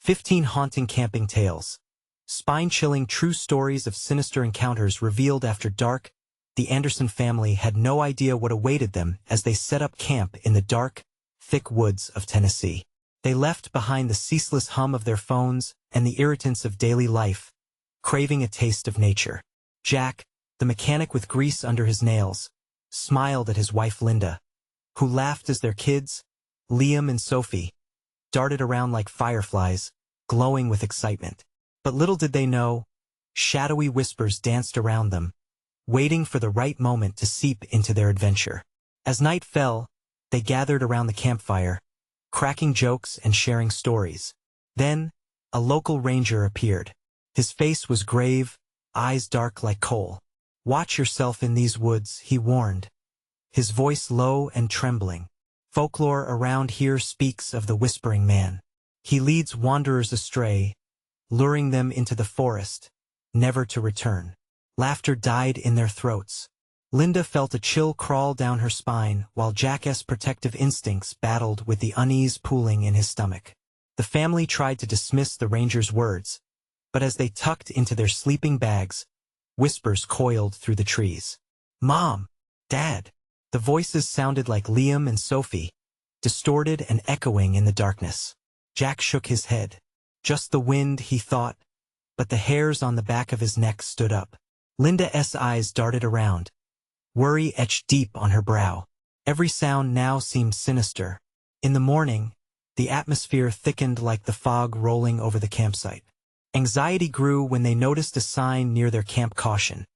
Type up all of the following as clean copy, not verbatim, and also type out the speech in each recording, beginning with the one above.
15 haunting camping tales. Spine-chilling true stories of sinister encounters revealed after dark. The Anderson family had no idea what awaited them as they set up camp in the dark, thick woods of Tennessee. They left behind the ceaseless hum of their phones and the irritants of daily life, craving a taste of nature. Jack, the mechanic with grease under his nails, smiled at his wife Linda, who laughed as their kids, Liam and Sophie, darted around like fireflies, glowing with excitement. But little did they know, shadowy whispers danced around them, waiting for the right moment to seep into their adventure. As night fell, they gathered around the campfire, cracking jokes and sharing stories. Then, a local ranger appeared. His face was grave, eyes dark like coal. "Watch yourself in these woods," he warned, his voice low and trembling. "Folklore around here speaks of the Whispering Man. He leads wanderers astray, luring them into the forest, never to return." Laughter died in their throats. Linda felt a chill crawl down her spine while Jack's protective instincts battled with the unease pooling in his stomach. The family tried to dismiss the ranger's words, but as they tucked into their sleeping bags, whispers coiled through the trees. "Mom! Dad!" The voices sounded like Liam and Sophie, distorted and echoing in the darkness. Jack shook his head. Just the wind, he thought, but the hairs on the back of his neck stood up. Linda's eyes darted around, worry etched deep on her brow. Every sound now seemed sinister. In the morning, the atmosphere thickened like the fog rolling over the campsite. Anxiety grew when they noticed a sign near their camp: caution.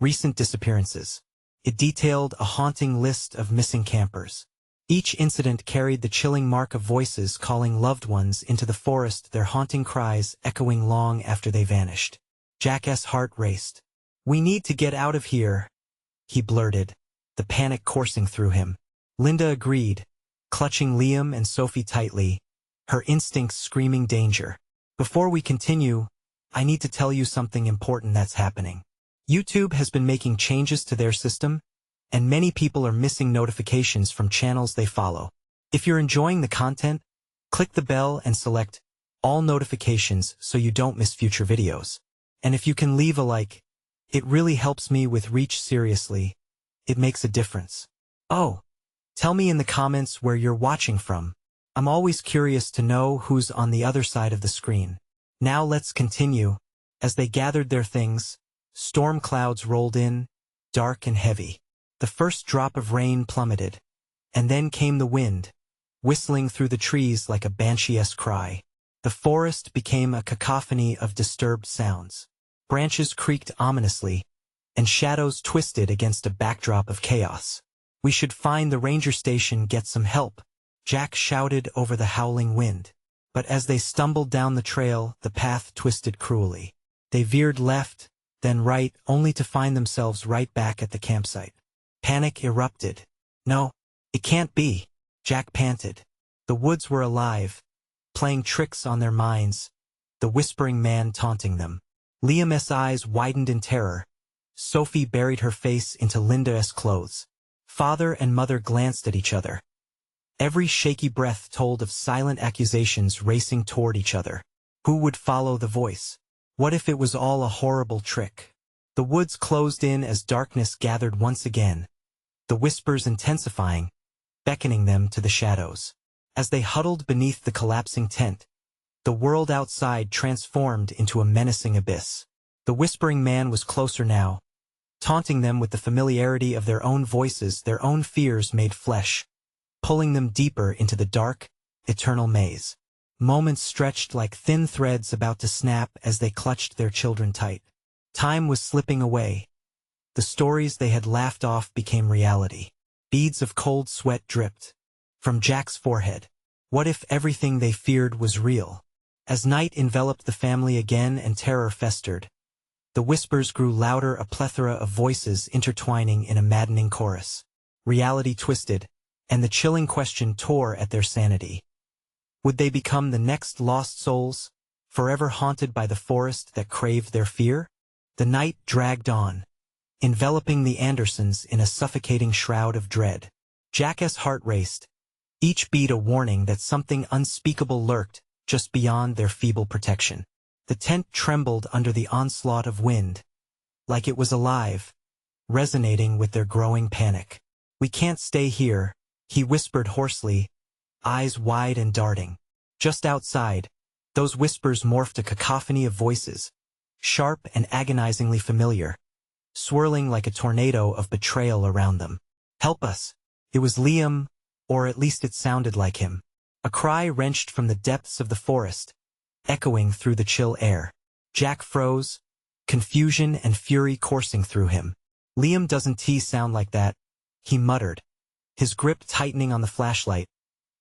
Recent disappearances. It detailed a haunting list of missing campers. Each incident carried the chilling mark of voices calling loved ones into the forest, their haunting cries echoing long after they vanished. Jack's heart raced. "We need to get out of here," he blurted, the panic coursing through him. Linda agreed, clutching Liam and Sophie tightly, her instincts screaming danger. "Before we continue, I need to tell you something important that's happening. YouTube has been making changes to their system, and many people are missing notifications from channels they follow. If you're enjoying the content, click the bell and select all notifications so you don't miss future videos. And if you can leave a like, it really helps me with reach. Seriously, it makes a difference. Oh, tell me in the comments where you're watching from. I'm always curious to know who's on the other side of the screen." Now let's continue. As they gathered their things, storm clouds rolled in, dark and heavy. The first drop of rain plummeted, and then came the wind, whistling through the trees like a banshee-esque cry. The forest became a cacophony of disturbed sounds. Branches creaked ominously, and shadows twisted against a backdrop of chaos. "We should find the ranger station, get some help," Jack shouted over the howling wind. But as they stumbled down the trail, the path twisted cruelly. They veered left, then right, only to find themselves right back at the campsite. Panic erupted. "No, it can't be," Jack panted. The woods were alive, playing tricks on their minds, the Whispering Man taunting them. Liam's eyes widened in terror. Sophie buried her face into Linda's clothes. Father and mother glanced at each other. Every shaky breath told of silent accusations racing toward each other. Who would follow the voice? What if it was all a horrible trick? The woods closed in as darkness gathered once again, the whispers intensifying, beckoning them to the shadows. As they huddled beneath the collapsing tent, the world outside transformed into a menacing abyss. The Whispering Man was closer now, taunting them with the familiarity of their own voices, their own fears made flesh, pulling them deeper into the dark, eternal maze. Moments stretched like thin threads about to snap as they clutched their children tight. Time was slipping away. The stories they had laughed off became reality. Beads of cold sweat dripped from Jack's forehead. What if everything they feared was real? As night enveloped the family again and terror festered, the whispers grew louder, a plethora of voices intertwining in a maddening chorus. Reality twisted, and the chilling question tore at their sanity. Would they become the next lost souls, forever haunted by the forest that craved their fear? The night dragged on, enveloping the Andersons in a suffocating shroud of dread. Jack's heart raced, each beat a warning that something unspeakable lurked just beyond their feeble protection. The tent trembled under the onslaught of wind, like it was alive, resonating with their growing panic. "We can't stay here," he whispered hoarsely, eyes wide and darting. Just outside, those whispers morphed a cacophony of voices, sharp and agonizingly familiar, swirling like a tornado of betrayal around them. "Help us!" It was Liam, or at least it sounded like him. A cry wrenched from the depths of the forest, echoing through the chill air. Jack froze, confusion and fury coursing through him. "Liam, doesn't he sound like that?" he muttered, his grip tightening on the flashlight,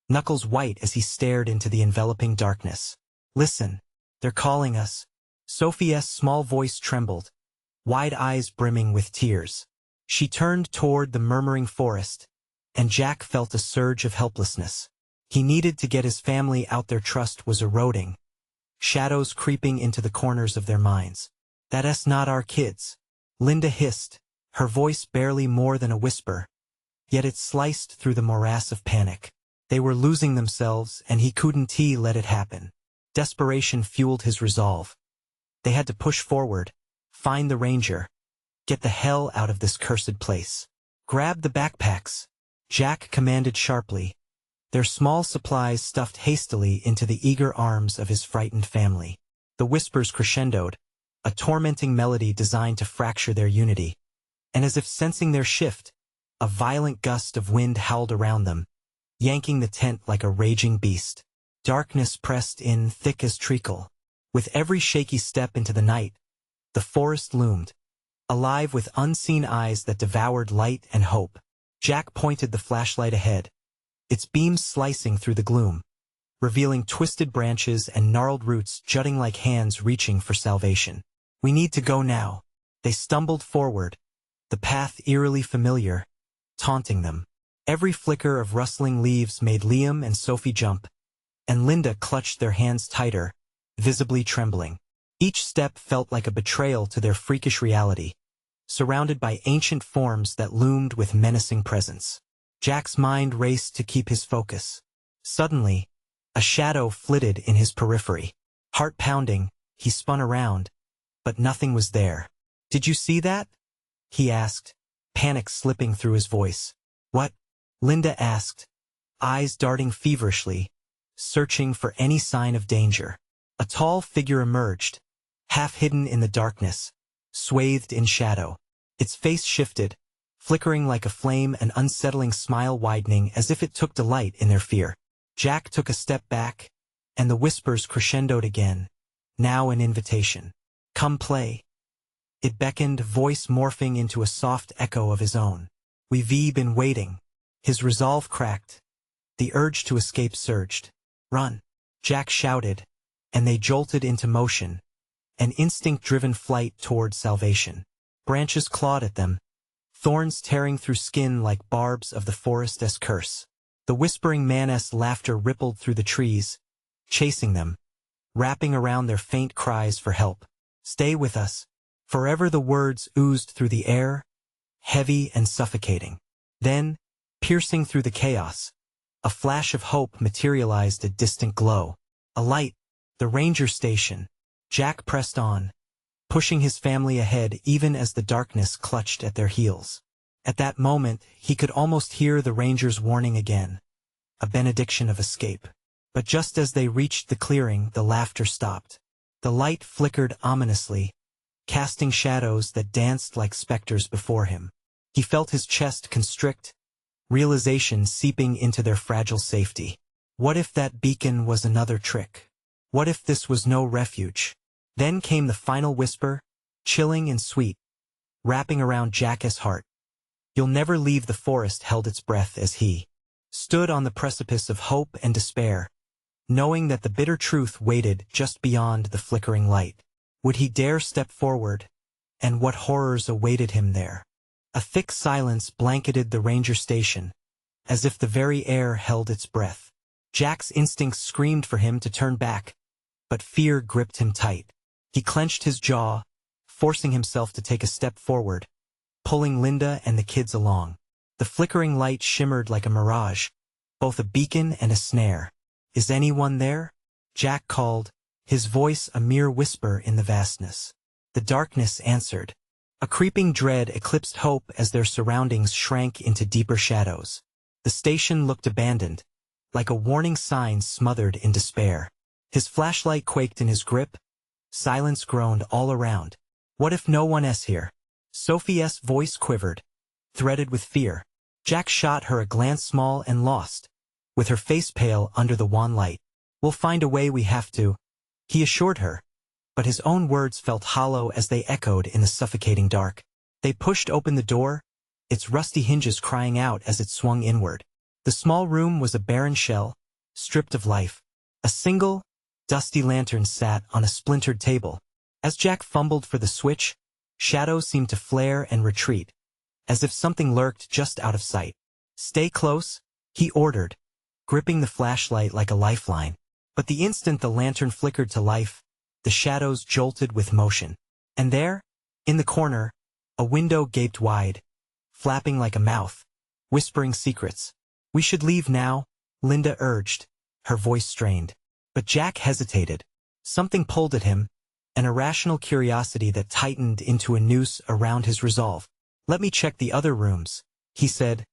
knuckles white as he stared into the enveloping darkness. "Listen, they're calling us." Sophie's small voice trembled, wide eyes brimming with tears. She turned toward the murmuring forest, and Jack felt a surge of helplessness. He needed to get his family out. Their trust was eroding, shadows creeping into the corners of their minds. "That's not our kids," Linda hissed, her voice barely more than a whisper, yet it sliced through the morass of panic. They were losing themselves, and he couldn't let it happen. Desperation fueled his resolve. They had to push forward, find the ranger, get the hell out of this cursed place. "Grab the backpacks," Jack commanded sharply, their small supplies stuffed hastily into the eager arms of his frightened family. The whispers crescendoed, a tormenting melody designed to fracture their unity. And as if sensing their shift, a violent gust of wind howled around them, yanking the tent like a raging beast. Darkness pressed in thick as treacle. With every shaky step into the night, the forest loomed, alive with unseen eyes that devoured light and hope. Jack pointed the flashlight ahead, its beams slicing through the gloom, revealing twisted branches and gnarled roots jutting like hands reaching for salvation. "We need to go now." They stumbled forward, the path eerily familiar, taunting them. Every flicker of rustling leaves made Liam and Sophie jump, and Linda clutched their hands tighter, visibly trembling. Each step felt like a betrayal to their freakish reality, surrounded by ancient forms that loomed with menacing presence. Jack's mind raced to keep his focus. Suddenly, a shadow flitted in his periphery. Heart pounding, he spun around, but nothing was there. "Did you see that?" he asked, panic slipping through his voice. "What?" Linda asked, eyes darting feverishly, searching for any sign of danger. A tall figure emerged, half hidden in the darkness, swathed in shadow. Its face shifted, flickering like a flame, an unsettling smile widening as if it took delight in their fear. Jack took a step back, and the whispers crescendoed again, now an invitation. "Come play." It beckoned, voice morphing into a soft echo of his own. "We've been waiting." His resolve cracked. The urge to escape surged. "Run!" Jack shouted, and they jolted into motion, an instinct-driven flight toward salvation. Branches clawed at them, thorns tearing through skin like barbs of the forest's curse. The whispering man's laughter rippled through the trees, chasing them, wrapping around their faint cries for help. "Stay with us." Forever the words oozed through the air, heavy and suffocating. Then, piercing through the chaos, a flash of hope materialized, a distant glow. A light, the ranger station. Jack pressed on, pushing his family ahead even as the darkness clutched at their heels. At that moment, he could almost hear the ranger's warning again, a benediction of escape. But just as they reached the clearing, the laughter stopped. The light flickered ominously, casting shadows that danced like specters before him. He felt his chest constrict, realization seeping into their fragile safety. What if that beacon was another trick? What if this was no refuge? Then came the final whisper, chilling and sweet, wrapping around Jack's heart. "You'll never leave." The forest held its breath as he stood on the precipice of hope and despair, knowing that the bitter truth waited just beyond the flickering light. Would he dare step forward? And what horrors awaited him there? A thick silence blanketed the ranger station, as if the very air held its breath. Jack's instincts screamed for him to turn back, but fear gripped him tight. He clenched his jaw, forcing himself to take a step forward, pulling Linda and the kids along. The flickering light shimmered like a mirage, both a beacon and a snare. "Is anyone there?" Jack called, his voice a mere whisper in the vastness. The darkness answered. A creeping dread eclipsed hope as their surroundings shrank into deeper shadows. The station looked abandoned, like a warning sign smothered in despair. His flashlight quaked in his grip. Silence groaned all around. What if no one is here? Sophie's voice quivered, threaded with fear. Jack shot her a glance small and lost, with her face pale under the wan light. We'll find a way, we have to, he assured her. But his own words felt hollow as they echoed in the suffocating dark. They pushed open the door, its rusty hinges crying out as it swung inward. The small room was a barren shell, stripped of life. A single, dusty lantern sat on a splintered table. As Jack fumbled for the switch, shadows seemed to flare and retreat, as if something lurked just out of sight. Stay close, he ordered, gripping the flashlight like a lifeline. But the instant the lantern flickered to life, the shadows jolted with motion. And there, in the corner, a window gaped wide, flapping like a mouth, whispering secrets. We should leave now, Linda urged, her voice strained. But Jack hesitated. Something pulled at him, an irrational curiosity that tightened into a noose around his resolve. Let me check the other rooms, he said,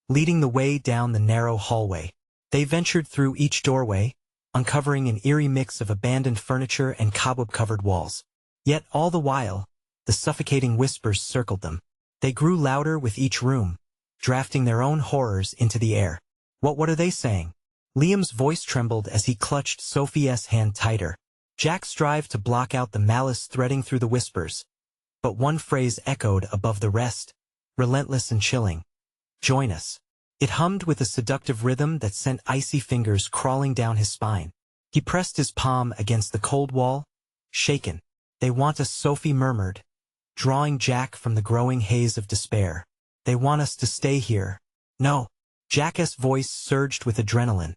leading the way down the narrow hallway. They ventured through each doorway, uncovering an eerie mix of abandoned furniture and cobweb-covered walls. Yet all the while, the suffocating whispers circled them. They grew louder with each room, drafting their own horrors into the air. What are they saying? Liam's voice trembled as he clutched Sophie's hand tighter. Jack strived to block out the malice threading through the whispers. But one phrase echoed above the rest, relentless and chilling. Join us. It hummed with a seductive rhythm that sent icy fingers crawling down his spine. He pressed his palm against the cold wall, shaken. They want us, Sophie murmured, drawing Jack from the growing haze of despair. They want us to stay here. No. Jack's voice surged with adrenaline,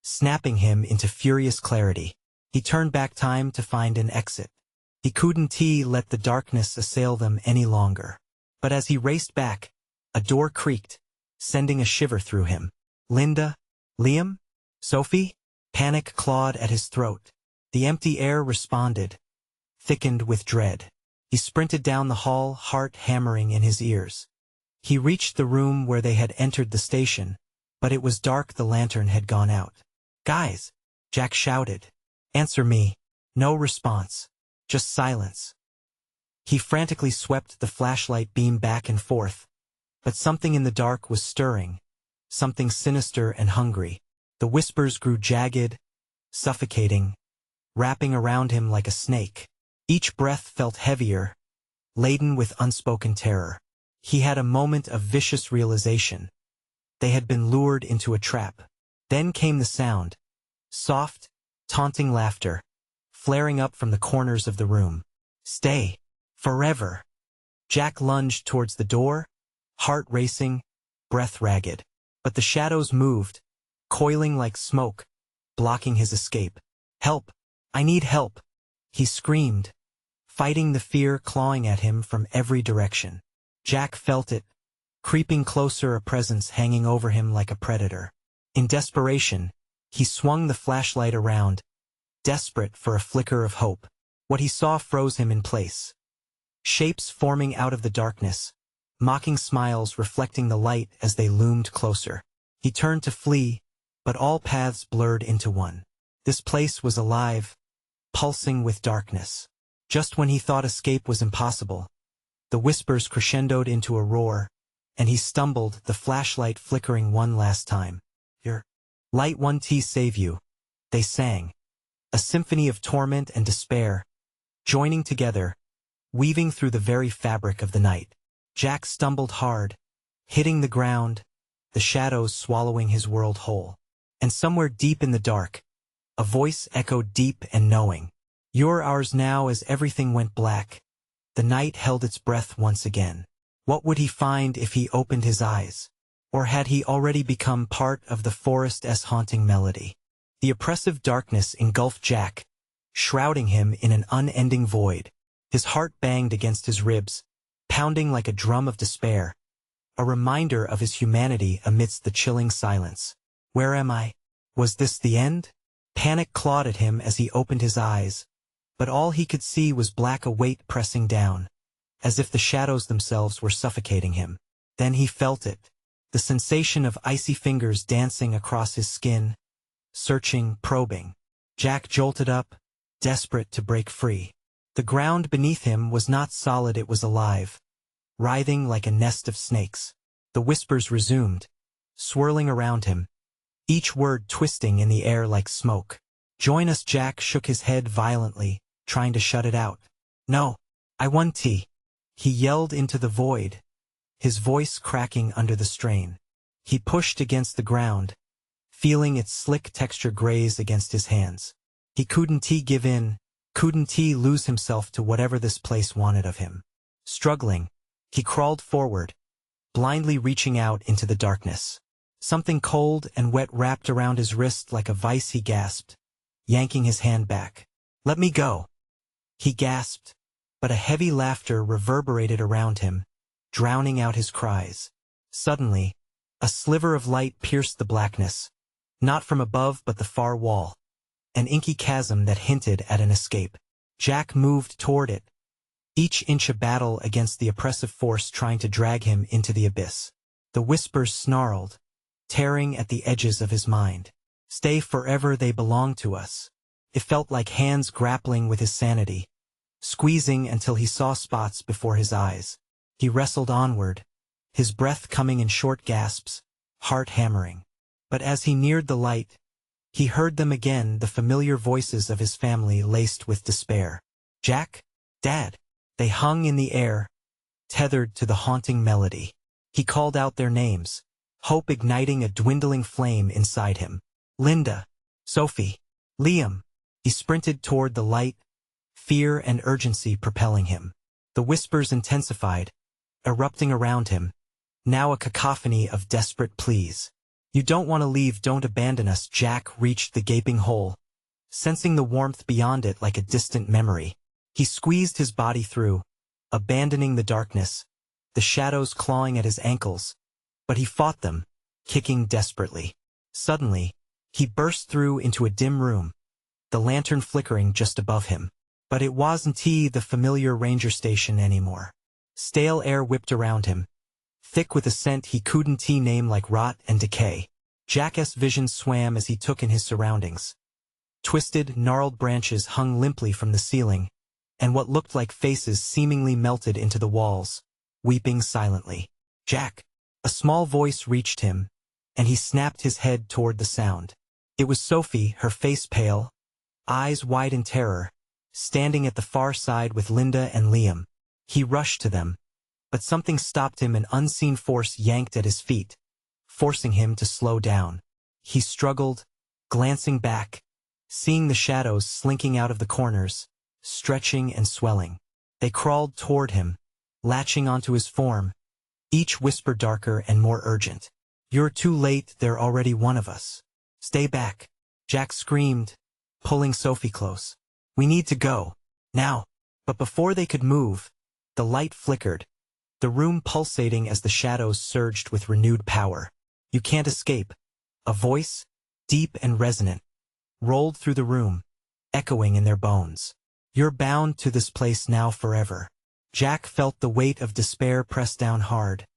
snapping him into furious clarity. He turned back time to find an exit. He couldn't let the darkness assail them any longer. But as he raced back, a door creaked, sending a shiver through him. Linda? Liam? Sophie? Panic clawed at his throat. The empty air responded, thickened with dread. He sprinted down the hall, heart hammering in his ears. He reached the room where they had entered the station, but it was dark. The lantern had gone out. Guys! Jack shouted. Answer me. No response. Just silence. He frantically swept the flashlight beam back and forth. But something in the dark was stirring, something sinister and hungry. The whispers grew jagged, suffocating, wrapping around him like a snake. Each breath felt heavier, laden with unspoken terror. He had a moment of vicious realization. They had been lured into a trap. Then came the sound, soft, taunting laughter, flaring up from the corners of the room. Stay. Forever. Jack lunged towards the door, heart racing, breath ragged. But the shadows moved, coiling like smoke, blocking his escape. Help! I need help! He screamed, fighting the fear clawing at him from every direction. Jack felt it, creeping closer, a presence hanging over him like a predator. In desperation, he swung the flashlight around, desperate for a flicker of hope. What he saw froze him in place. Shapes forming out of the darkness, mocking smiles reflecting the light as they loomed closer. He turned to flee, but all paths blurred into one. This place was alive, pulsing with darkness. Just when he thought escape was impossible, the whispers crescendoed into a roar, and he stumbled, the flashlight flickering one last time. Your light won't save you, they sang. A symphony of torment and despair, joining together, weaving through the very fabric of the night. Jack stumbled hard, hitting the ground, the shadows swallowing his world whole. And somewhere deep in the dark, a voice echoed deep and knowing. You're ours now. As everything went black, the night held its breath once again. What would he find if he opened his eyes? Or had he already become part of the forest's haunting melody? The oppressive darkness engulfed Jack, shrouding him in an unending void. His heart banged against his ribs, pounding like a drum of despair, a reminder of his humanity amidst the chilling silence. Where am I? Was this the end? Panic clawed at him as he opened his eyes, but all he could see was a weight pressing down, as if the shadows themselves were suffocating him. Then he felt it, the sensation of icy fingers dancing across his skin, searching, probing. Jack jolted up, desperate to break free. The ground beneath him was not solid, it was alive, writhing like a nest of snakes. The whispers resumed, swirling around him, each word twisting in the air like smoke. "Join us." Jack shook his head violently, trying to shut it out. "No, I want tea," he yelled into the void, his voice cracking under the strain. He pushed against the ground, feeling its slick texture graze against his hands. He couldn't give in, couldn't lose himself to whatever this place wanted of him. Struggling, he crawled forward, blindly reaching out into the darkness. Something cold and wet wrapped around his wrist like a vice. He gasped, yanking his hand back. "Let me go," he gasped, but a heavy laughter reverberated around him, drowning out his cries. Suddenly, a sliver of light pierced the blackness, not from above but the far wall, an inky chasm that hinted at an escape. Jack moved toward it, each inch a battle against the oppressive force trying to drag him into the abyss. The whispers snarled, tearing at the edges of his mind. "Stay forever, they belong to us." It felt like hands grappling with his sanity, squeezing until he saw spots before his eyes. He wrestled onward, his breath coming in short gasps, heart hammering. But as he neared the light, he heard them again, the familiar voices of his family laced with despair. "Jack? Dad?" They hung in the air, tethered to the haunting melody. He called out their names, hope igniting a dwindling flame inside him. "Linda, Sophie, Liam." He sprinted toward the light, fear and urgency propelling him. The whispers intensified, erupting around him, now a cacophony of desperate pleas. "You don't want to leave, don't abandon us." Jack reached the gaping hole, sensing the warmth beyond it like a distant memory. He squeezed his body through, abandoning the darkness, the shadows clawing at his ankles, but he fought them, kicking desperately. Suddenly, he burst through into a dim room, the lantern flickering just above him. But it wasn't the familiar ranger station anymore. Stale air whipped around him, thick with a scent he couldn't name, like rot and decay. Jack's vision swam as he took in his surroundings. Twisted, gnarled branches hung limply from the ceiling, and what looked like faces seemingly melted into the walls, weeping silently. "Jack!" A small voice reached him, and he snapped his head toward the sound. It was Sophie, her face pale, eyes wide in terror, standing at the far side with Linda and Liam. He rushed to them, but something stopped him. An unseen force yanked at his feet, forcing him to slow down. He struggled, glancing back, seeing the shadows slinking out of the corners, stretching and swelling. They crawled toward him, latching onto his form, each whisper darker and more urgent. "You're too late, they're already one of us." "Stay back," Jack screamed, pulling Sophie close. "We need to go, now." But before they could move, the light flickered, the room pulsating as the shadows surged with renewed power. "You can't escape." A voice, deep and resonant, rolled through the room, echoing in their bones. "You're bound to this place now forever." Jack felt the weight of despair press down hard,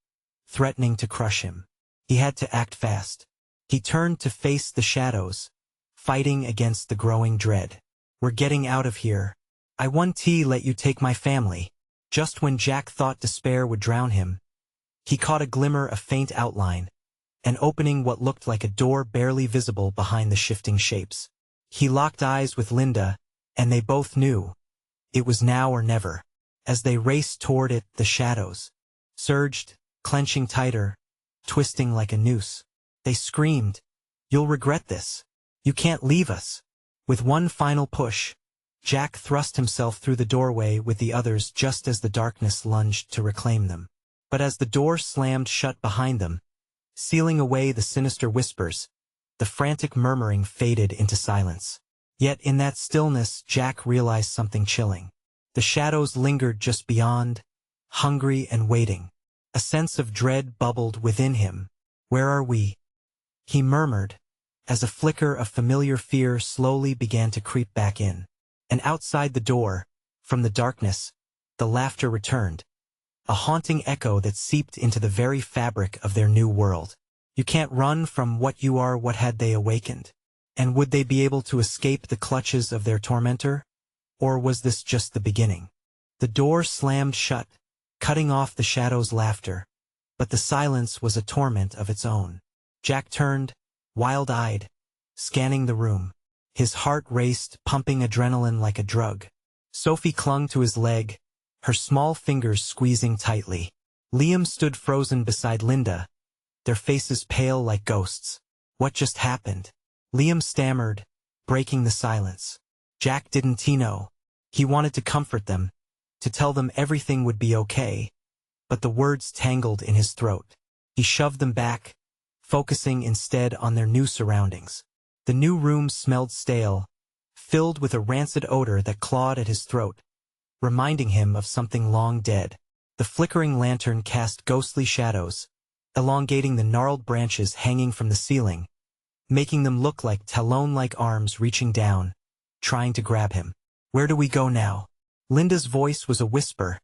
threatening to crush him. He had to act fast. He turned to face the shadows, fighting against the growing dread. "We're getting out of here. I won't let you take my family." Just when Jack thought despair would drown him, he caught a glimmer of faint outline, an opening, what looked like a door barely visible behind the shifting shapes. He locked eyes with Linda, and they both knew it was now or never. As they raced toward it, the shadows surged, clenching tighter, twisting like a noose. They screamed, "You'll regret this. You can't leave us." With one final push, Jack thrust himself through the doorway with the others just as the darkness lunged to reclaim them. But as the door slammed shut behind them, sealing away the sinister whispers, the frantic murmuring faded into silence. Yet in that stillness, Jack realized something chilling. The shadows lingered just beyond, hungry and waiting. A sense of dread bubbled within him. "Where are we?" he murmured, as a flicker of familiar fear slowly began to creep back in. And outside the door, from the darkness, the laughter returned, a haunting echo that seeped into the very fabric of their new world. You can't run from what you are. What had they awakened? And would they be able to escape the clutches of their tormentor? Or was this just the beginning? The door slammed shut, cutting off the shadow's laughter, but the silence was a torment of its own. Jack turned, wild-eyed, scanning the room. His heart raced, pumping adrenaline like a drug. Sophie clung to his leg, her small fingers squeezing tightly. Liam stood frozen beside Linda, their faces pale like ghosts. What just happened? Liam stammered, breaking the silence. Jack didn't know. He wanted to comfort them, to tell them everything would be okay, but the words tangled in his throat. He shoved them back, focusing instead on their new surroundings. The new room smelled stale, filled with a rancid odor that clawed at his throat, reminding him of something long dead. The flickering lantern cast ghostly shadows, elongating the gnarled branches hanging from the ceiling, making them look like talon-like arms reaching down, trying to grab him. Where do we go now? Linda's voice was a whisper,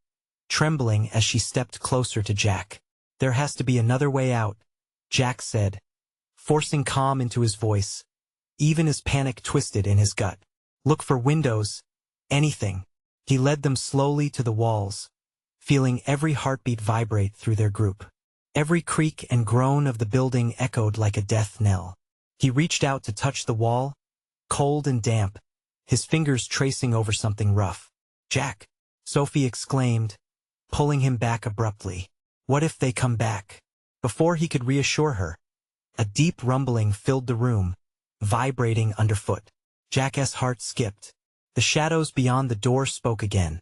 trembling as she stepped closer to Jack. There has to be another way out, Jack said, forcing calm into his voice, even as panic twisted in his gut. Look for windows, anything. He led them slowly to the walls, feeling every heartbeat vibrate through their group. Every creak and groan of the building echoed like a death knell. He reached out to touch the wall, cold and damp, his fingers tracing over something rough. Jack, Sophie exclaimed, pulling him back abruptly. What if they come back? Before he could reassure her, a deep rumbling filled the room, vibrating underfoot. Jack's heart skipped. The shadows beyond the door spoke again,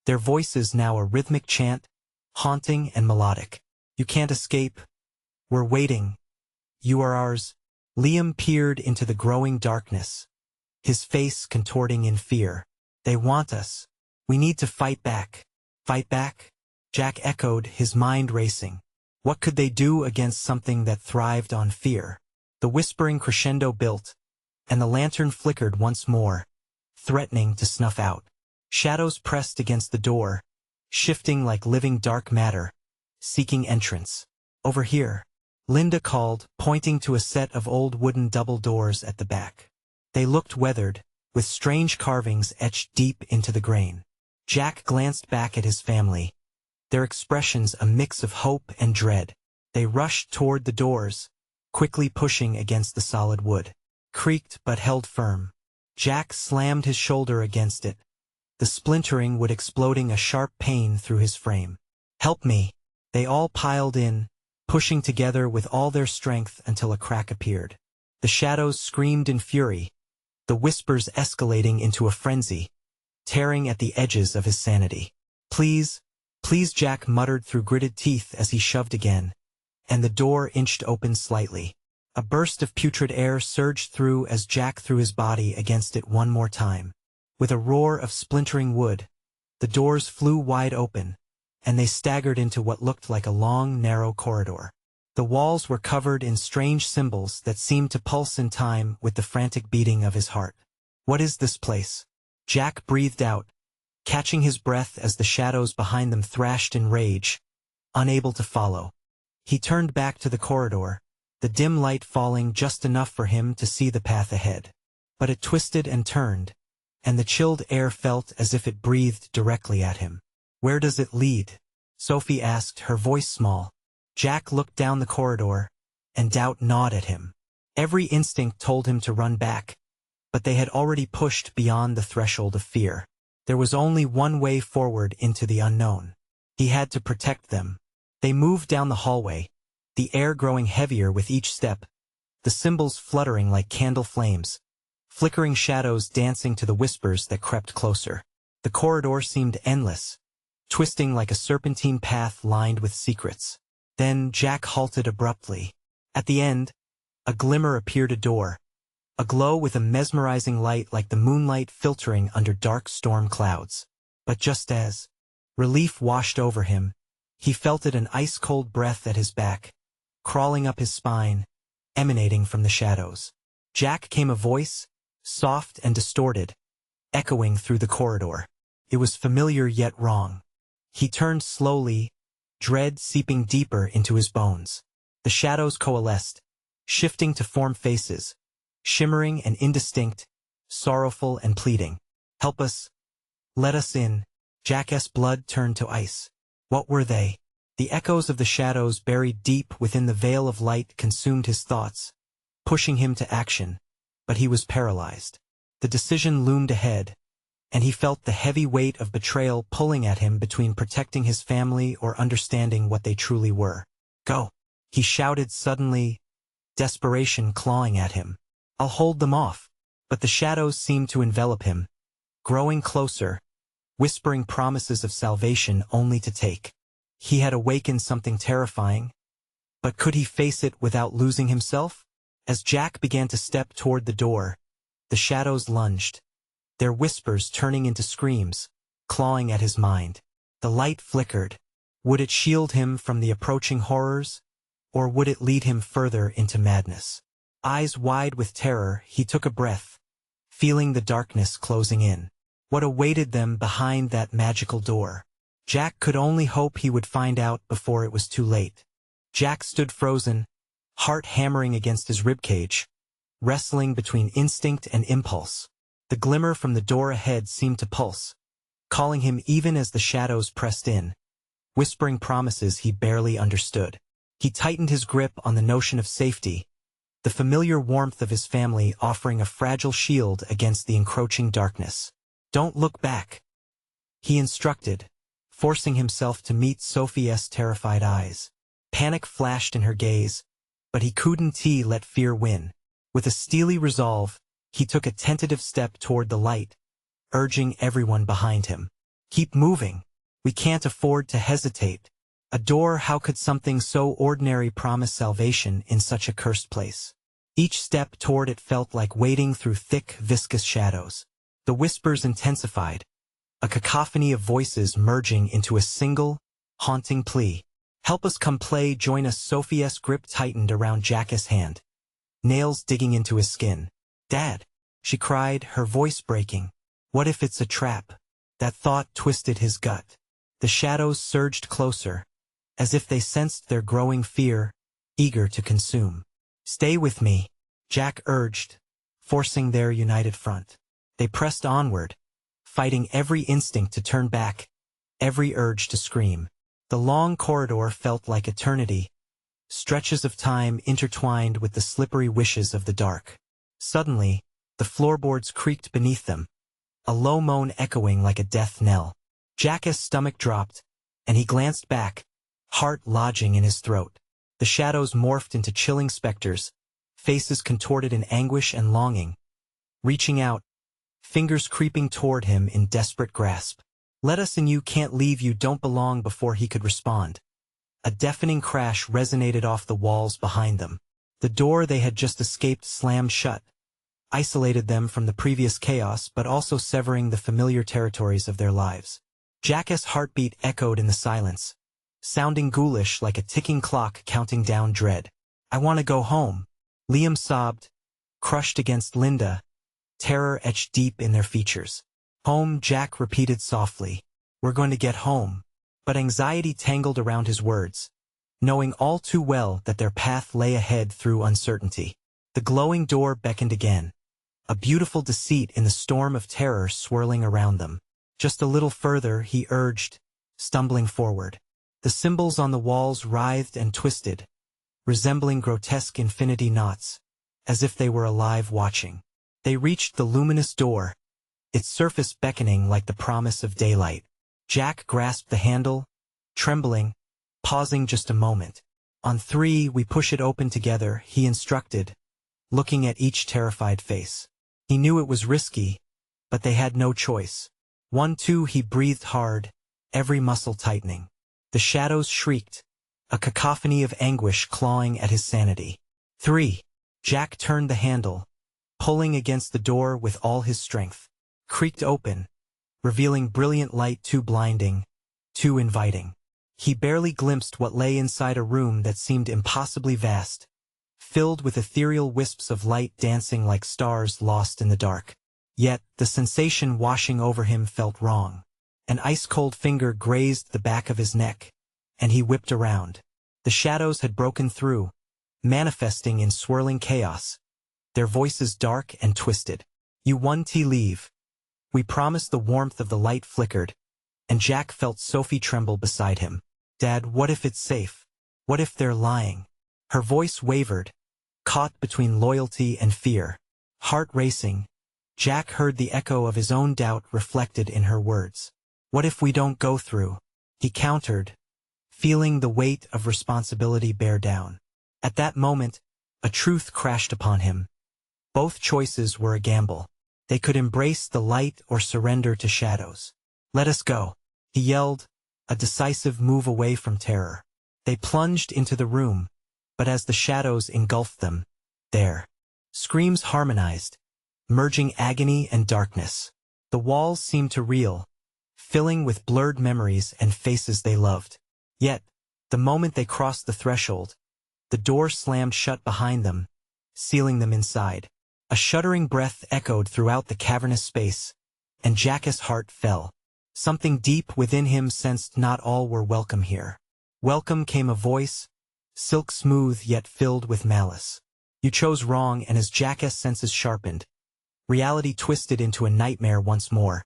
their voices now a rhythmic chant, haunting and melodic. You can't escape. We're waiting. You are ours. Liam peered into the growing darkness, his face contorting in fear. They want us. We need to fight back. Fight back? Jack echoed, his mind racing. What could they do against something that thrived on fear? The whispering crescendo built, and the lantern flickered once more, threatening to snuff out. Shadows pressed against the door, shifting like living dark matter, seeking entrance. Over here, Linda called, pointing to a set of old wooden double doors at the back. They looked weathered, with strange carvings etched deep into the grain. Jack glanced back at his family, their expressions a mix of hope and dread. They rushed toward the doors, quickly pushing against the solid wood. Creaked but held firm. Jack slammed his shoulder against it, the splintering wood exploding a sharp pain through his frame. Help me! They all piled in, pushing together with all their strength until a crack appeared. The shadows screamed in fury, the whispers escalating into a frenzy, tearing at the edges of his sanity. Please, please, Jack muttered through gritted teeth as he shoved again, and the door inched open slightly. A burst of putrid air surged through as Jack threw his body against it one more time. With a roar of splintering wood, the doors flew wide open, and they staggered into what looked like a long, narrow corridor. The walls were covered in strange symbols that seemed to pulse in time with the frantic beating of his heart. What is this place? Jack breathed out, catching his breath as the shadows behind them thrashed in rage, unable to follow. He turned back to the corridor, the dim light falling just enough for him to see the path ahead. But it twisted and turned, and the chilled air felt as if it breathed directly at him. Where does it lead? Sophie asked, her voice small. Jack looked down the corridor, and doubt gnawed at him. Every instinct told him to run back, but they had already pushed beyond the threshold of fear. There was only one way forward into the unknown. He had to protect them. They moved down the hallway, the air growing heavier with each step, the symbols fluttering like candle flames, flickering shadows dancing to the whispers that crept closer. The corridor seemed endless, twisting like a serpentine path lined with secrets. Then Jack halted abruptly. At the end, a glimmer appeared, a door, aglow with a mesmerizing light like the moonlight filtering under dark storm clouds. But just as relief washed over him, he felt it, an ice-cold breath at his back, crawling up his spine, emanating from the shadows. Jack came a voice, soft and distorted, echoing through the corridor. It was familiar yet wrong. He turned slowly, dread seeping deeper into his bones. The shadows coalesced, shifting to form faces, shimmering and indistinct, sorrowful and pleading. "Help us. Let us in." Jack's blood turned to ice. What were they? The echoes of the shadows buried deep within the veil of light consumed his thoughts, pushing him to action, but he was paralyzed. The decision loomed ahead, and he felt the heavy weight of betrayal pulling at him between protecting his family or understanding what they truly were. "Go," he shouted suddenly, desperation clawing at him. "I'll hold them off." But the shadows seemed to envelop him, growing closer, whispering promises of salvation only to take. He had awakened something terrifying, but could he face it without losing himself? As Jack began to step toward the door, the shadows lunged, their whispers turning into screams, clawing at his mind. The light flickered. Would it shield him from the approaching horrors, or would it lead him further into madness? Eyes wide with terror, he took a breath, feeling the darkness closing in. What awaited them behind that magical door? Jack could only hope he would find out before it was too late. Jack stood frozen, heart hammering against his ribcage, wrestling between instinct and impulse. The glimmer from the door ahead seemed to pulse, calling him even as the shadows pressed in, whispering promises he barely understood. He tightened his grip on the notion of safety, the familiar warmth of his family offering a fragile shield against the encroaching darkness. "Don't look back," he instructed, forcing himself to meet Sophie's terrified eyes. Panic flashed in her gaze, but he couldn't let fear win. With a steely resolve, he took a tentative step toward the light, urging everyone behind him. "Keep moving. We can't afford to hesitate." A door, how could something so ordinary promise salvation in such a cursed place? Each step toward it felt like wading through thick, viscous shadows. The whispers intensified, a cacophony of voices merging into a single, haunting plea. "Help us, come play, join us." Sophie's grip tightened around Jack's hand, nails digging into his skin. "Dad," she cried, her voice breaking. "What if it's a trap?" That thought twisted his gut. The shadows surged closer, as if they sensed their growing fear, eager to consume. "Stay with me," Jack urged, forcing their united front. They pressed onward, fighting every instinct to turn back, every urge to scream. The long corridor felt like eternity, stretches of time intertwined with the slippery wishes of the dark. Suddenly, the floorboards creaked beneath them, a low moan echoing like a death knell. Jack's stomach dropped, and he glanced back, heart lodging in his throat. The shadows morphed into chilling specters, faces contorted in anguish and longing, reaching out, fingers creeping toward him in desperate grasp. "Let us in, you can't leave, you don't belong." Before he could respond, a deafening crash resonated off the walls behind them. The door they had just escaped slammed shut, isolated them from the previous chaos but also severing the familiar territories of their lives. Jack's heartbeat echoed in the silence, sounding ghoulish like a ticking clock counting down dread. "I want to go home," Liam sobbed, crushed against Linda, terror etched deep in their features. "Home," Jack repeated softly. "We're going to get home." But anxiety tangled around his words, knowing all too well that their path lay ahead through uncertainty. The glowing door beckoned again, a beautiful deceit in the storm of terror swirling around them. "Just a little further," he urged, stumbling forward. The symbols on the walls writhed and twisted, resembling grotesque infinity knots, as if they were alive watching. They reached the luminous door, its surface beckoning like the promise of daylight. Jack grasped the handle, trembling, pausing just a moment. "On 3, we push it open together," he instructed, looking at each terrified face. He knew it was risky, but they had no choice. 1, 2, he breathed hard, every muscle tightening. The shadows shrieked, a cacophony of anguish clawing at his sanity. 3. Jack turned the handle, pulling against the door with all his strength. Creaked open, revealing brilliant light too blinding, too inviting. He barely glimpsed what lay inside a room that seemed impossibly vast, filled with ethereal wisps of light dancing like stars lost in the dark. Yet, the sensation washing over him felt wrong. An ice-cold finger grazed the back of his neck, and he whipped around. The shadows had broken through, manifesting in swirling chaos, their voices dark and twisted. "You want to leave." We promised. The warmth of the light flickered, and Jack felt Sophie tremble beside him. "Dad, what if it's safe? What if they're lying?" Her voice wavered, caught between loyalty and fear. Heart racing, Jack heard the echo of his own doubt reflected in her words. "What if we don't go through?" he countered, feeling the weight of responsibility bear down. At that moment, a truth crashed upon him. Both choices were a gamble. They could embrace the light or surrender to shadows. "Let us go," he yelled, a decisive move away from terror. They plunged into the room, but as the shadows engulfed them, their screams harmonized, merging agony and darkness. The walls seemed to reel, filling with blurred memories and faces they loved. Yet, the moment they crossed the threshold, the door slammed shut behind them, sealing them inside. A shuddering breath echoed throughout the cavernous space, and Jack's heart fell. Something deep within him sensed not all were welcome here. Welcome came a voice, silk smooth yet filled with malice. "You chose wrong," and as Jack's senses sharpened, reality twisted into a nightmare once more.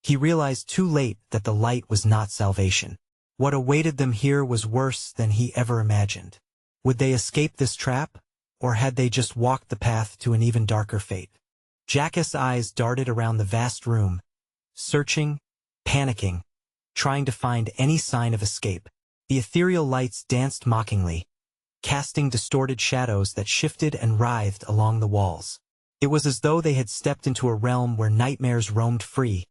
He realized too late that the light was not salvation. What awaited them here was worse than he ever imagined. Would they escape this trap, or had they just walked the path to an even darker fate? Jack's eyes darted around the vast room, searching, panicking, trying to find any sign of escape. The ethereal lights danced mockingly, casting distorted shadows that shifted and writhed along the walls. It was as though they had stepped into a realm where nightmares roamed free,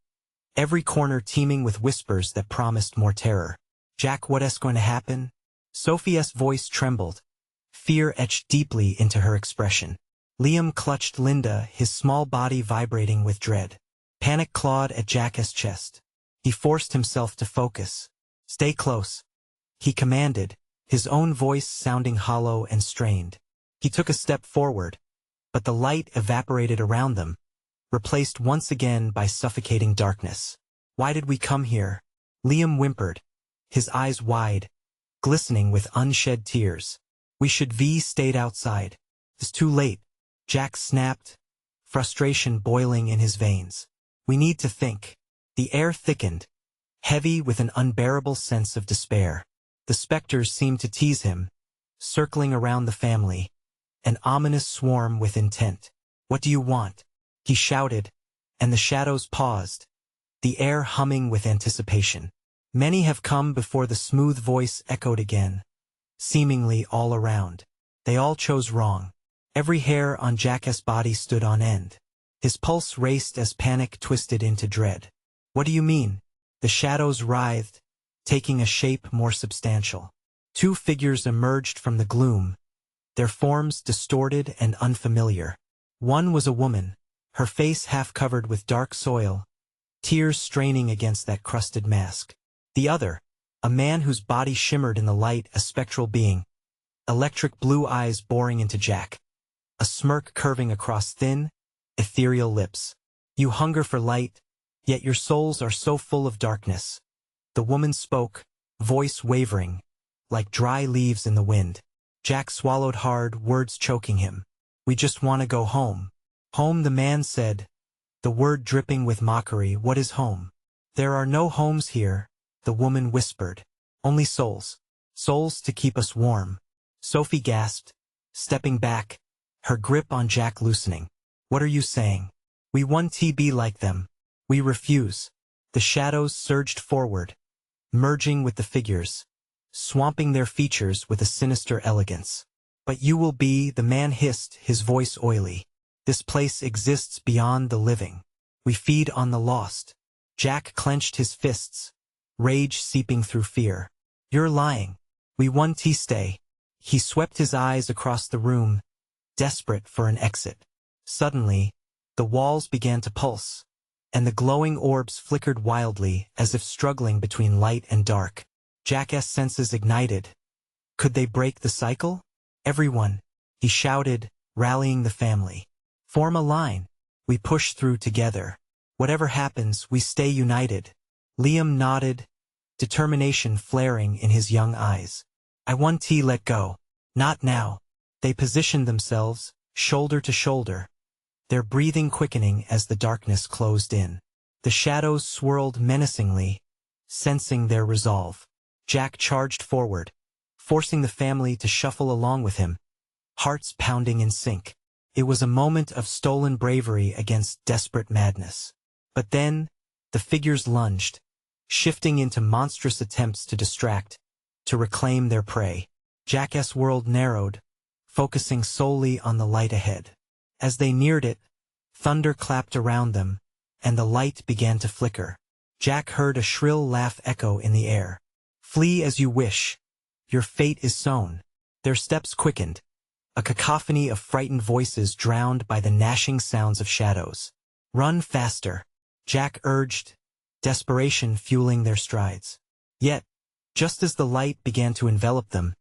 every corner teeming with whispers that promised more terror. "Jack, what's going to happen?" Sophie's voice trembled, fear etched deeply into her expression. Liam clutched Linda, his small body vibrating with dread. Panic clawed at Jack's chest. He forced himself to focus. "Stay close," he commanded, his own voice sounding hollow and strained. He took a step forward, but the light evaporated around them, replaced once again by suffocating darkness. "Why did we come here?" Liam whimpered, his eyes wide, glistening with unshed tears. "We should have stayed outside." "It's too late," Jack snapped, frustration boiling in his veins. "We need to think." The air thickened, heavy with an unbearable sense of despair. The specters seemed to tease him, circling around the family, an ominous swarm with intent. "What do you want?" he shouted, and the shadows paused, the air humming with anticipation. "Many have come before," the smooth voice echoed again, seemingly all around. "They all chose wrong." Every hair on Jack's body stood on end. His pulse raced as panic twisted into dread. "What do you mean?" The shadows writhed, taking a shape more substantial. Two figures emerged from the gloom, their forms distorted and unfamiliar. One was a woman, her face half covered with dark soil, tears straining against that crusted mask. The other, a man whose body shimmered in the light, a spectral being, electric blue eyes boring into Jack, a smirk curving across thin, ethereal lips. "You hunger for light, yet your souls are so full of darkness." The woman spoke, voice wavering, like dry leaves in the wind. Jack swallowed hard, words choking him. "We just want to go home." "Home," the man said, the word dripping with mockery. "What is home?" "There are no homes here," the woman whispered. "Only souls. Souls to keep us warm." Sophie gasped, stepping back, her grip on Jack loosening. "What are you saying?" "We want to be like them. We refuse." The shadows surged forward, merging with the figures, swamping their features with a sinister elegance. "But you will be," the man hissed, his voice oily. "This place exists beyond the living. We feed on the lost." Jack clenched his fists, rage seeping through fear. "You're lying. We want to stay." He swept his eyes across the room, desperate for an exit. Suddenly, the walls began to pulse, and the glowing orbs flickered wildly as if struggling between light and dark. Jack's senses ignited. Could they break the cycle? "Everyone," he shouted, rallying the family. Form a line. We push through together. Whatever happens, we stay united. Liam nodded, determination flaring in his young eyes. I won't let go. Not now. They positioned themselves, shoulder to shoulder, their breathing quickening as the darkness closed in. The shadows swirled menacingly, sensing their resolve. Jack charged forward, forcing the family to shuffle along with him, hearts pounding in sync. It was a moment of stolen bravery against desperate madness. But then, the figures lunged, shifting into monstrous attempts to distract, to reclaim their prey. Jack's world narrowed, focusing solely on the light ahead. As they neared it, thunder clapped around them, and the light began to flicker. Jack heard a shrill laugh echo in the air. Flee as you wish. Your fate is sown. Their steps quickened, a cacophony of frightened voices drowned by the gnashing sounds of shadows. Run faster, Jack urged, desperation fueling their strides. Yet, just as the light began to envelop them,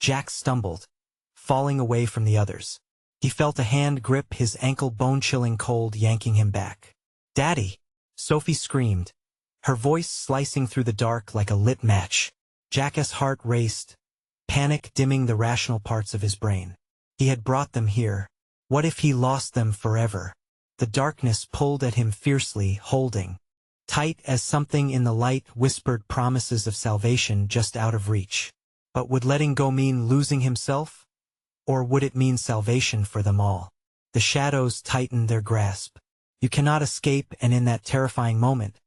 Jack stumbled, falling away from the others. He felt a hand grip his ankle, bone-chilling cold yanking him back. Daddy! Sophie screamed, her voice slicing through the dark like a lit match. Jack's heart raced, panic dimming the rational parts of his brain. He had brought them here. What if he lost them forever? The darkness pulled at him fiercely, holding tight as something in the light whispered promises of salvation just out of reach. But would letting go mean losing himself? Or would it mean salvation for them all? The shadows tightened their grasp. You cannot escape, and in that terrifying moment,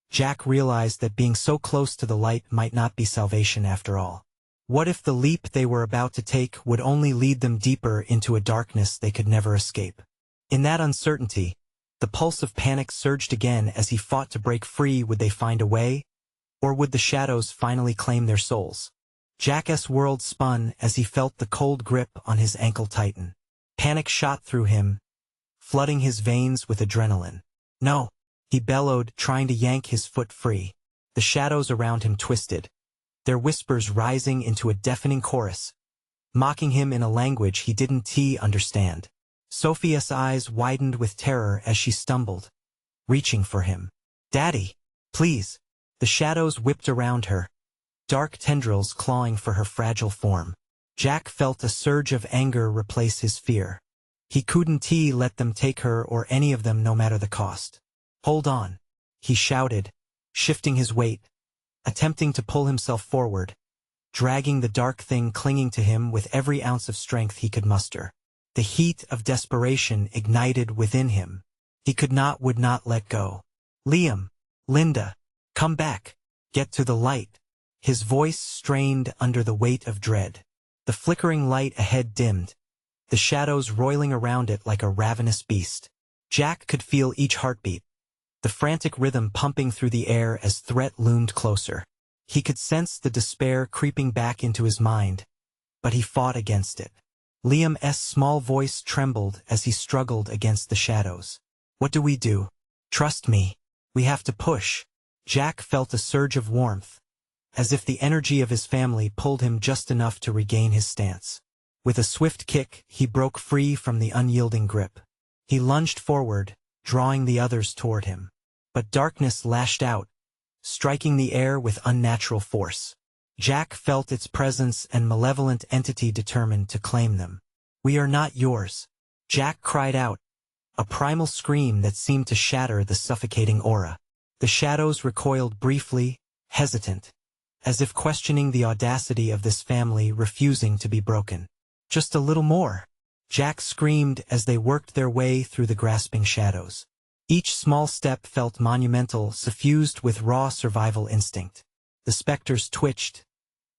Jack realized that being so close to the light might not be salvation after all. What if the leap they were about to take would only lead them deeper into a darkness they could never escape? In that uncertainty, the pulse of panic surged again as he fought to break free. Would they find a way? Or would the shadows finally claim their souls? Jack's world spun as he felt the cold grip on his ankle tighten. Panic shot through him, flooding his veins with adrenaline. No, he bellowed, trying to yank his foot free. The shadows around him twisted, their whispers rising into a deafening chorus, mocking him in a language he didn't understand. Sophia's eyes widened with terror as she stumbled, reaching for him. Daddy, please! The shadows whipped around her, dark tendrils clawing for her fragile form. Jack felt a surge of anger replace his fear. He couldn't let them take her or any of them, no matter the cost. Hold on, he shouted, shifting his weight, attempting to pull himself forward, dragging the dark thing clinging to him with every ounce of strength he could muster. The heat of desperation ignited within him. He would not let go. Liam, Linda, come back, get to the light. His voice strained under the weight of dread. The flickering light ahead dimmed, the shadows roiling around it like a ravenous beast. Jack could feel each heartbeat, the frantic rhythm pumping through the air as threat loomed closer. He could sense the despair creeping back into his mind, but he fought against it. Liam's small voice trembled as he struggled against the shadows. What do we do? Trust me. We have to push. Jack felt a surge of warmth, as if the energy of his family pulled him just enough to regain his stance. With a swift kick, he broke free from the unyielding grip. He lunged forward, drawing the others toward him. But darkness lashed out, striking the air with unnatural force. Jack felt its presence and malevolent entity determined to claim them. We are not yours. Jack cried out, a primal scream that seemed to shatter the suffocating aura. The shadows recoiled briefly, hesitant, as if questioning the audacity of this family refusing to be broken. Just a little more, Jack screamed as they worked their way through the grasping shadows. Each small step felt monumental, suffused with raw survival instinct. The specters twitched,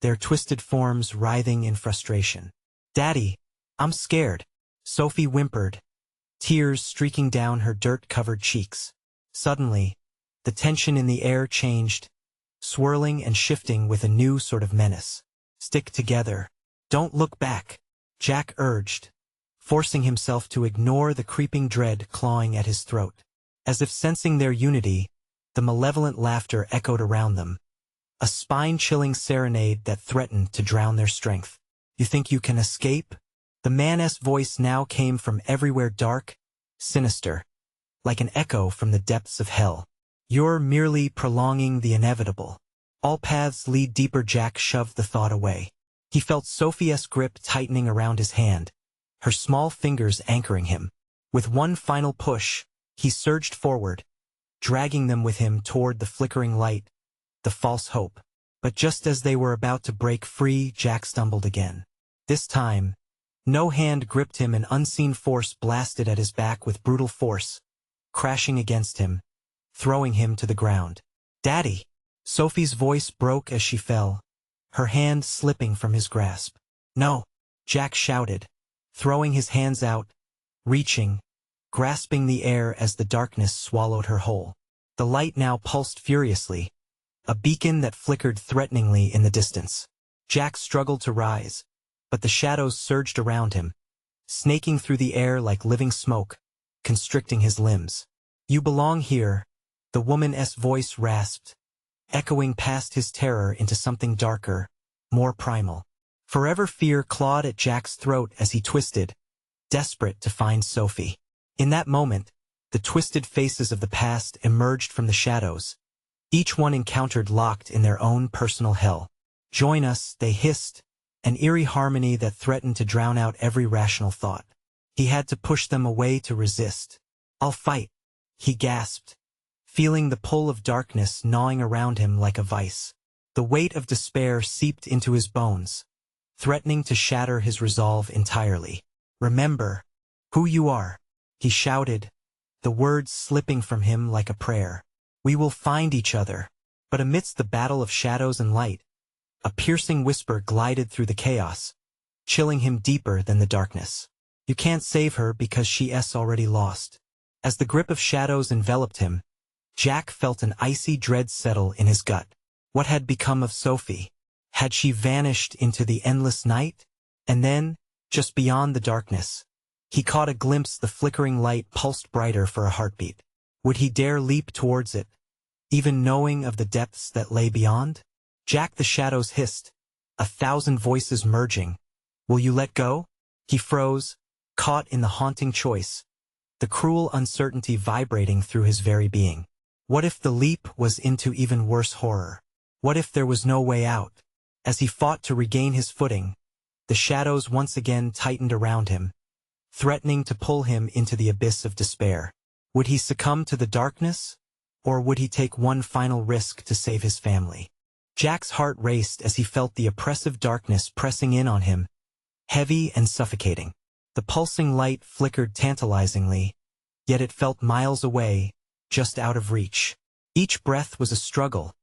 their twisted forms writhing in frustration. Daddy, I'm scared, Sophie whimpered, tears streaking down her dirt-covered cheeks. Suddenly, the tension in the air changed, swirling and shifting with a new sort of menace. Stick together. Don't look back, Jack urged, forcing himself to ignore the creeping dread clawing at his throat. As if sensing their unity, the malevolent laughter echoed around them, a spine-chilling serenade that threatened to drown their strength. You think you can escape? The man's voice now came from everywhere, dark, sinister, like an echo from the depths of hell. "You're merely prolonging the inevitable. All paths lead deeper." Jack shoved the thought away. He felt Sophie's grip tightening around his hand, her small fingers anchoring him. With one final push, he surged forward, dragging them with him toward the flickering light, the false hope. But just as they were about to break free, Jack stumbled again. This time, no hand gripped him. An unseen force blasted at his back with brutal force, crashing against him, throwing him to the ground. "Daddy!" Sophie's voice broke as she fell, her hand slipping from his grasp. "No!" Jack shouted, throwing his hands out, reaching, grasping the air as the darkness swallowed her whole. The light now pulsed furiously, a beacon that flickered threateningly in the distance. Jack struggled to rise, but the shadows surged around him, snaking through the air like living smoke, constricting his limbs. "You belong here," the woman's voice rasped, echoing past his terror into something darker, more primal. Forever fear clawed at Jack's throat as he twisted, desperate to find Sophie. In that moment, the twisted faces of the past emerged from the shadows, each one encountered locked in their own personal hell. "Join us," they hissed, an eerie harmony that threatened to drown out every rational thought. He had to push them away to resist. "I'll fight," he gasped, feeling the pull of darkness gnawing around him like a vice. The weight of despair seeped into his bones, threatening to shatter his resolve entirely. "Remember who you are," he shouted, the words slipping from him like a prayer. "We will find each other." But amidst the battle of shadows and light, a piercing whisper glided through the chaos, chilling him deeper than the darkness. "You can't save her because she's already lost." As the grip of shadows enveloped him, Jack felt an icy dread settle in his gut. What had become of Sophie? Had she vanished into the endless night? And then, just beyond the darkness, he caught a glimpse. The flickering light pulsed brighter for a heartbeat. Would he dare leap towards it, even knowing of the depths that lay beyond? "Jack," the shadows hissed, a thousand voices merging. "Will you let go?" He froze, caught in the haunting choice, the cruel uncertainty vibrating through his very being. What if the leap was into even worse horror? What if there was no way out? As he fought to regain his footing, the shadows once again tightened around him, threatening to pull him into the abyss of despair. Would he succumb to the darkness, or would he take one final risk to save his family? Jack's heart raced as he felt the oppressive darkness pressing in on him, heavy and suffocating. The pulsing light flickered tantalizingly, yet it felt miles away, just out of reach. Each breath was a struggle,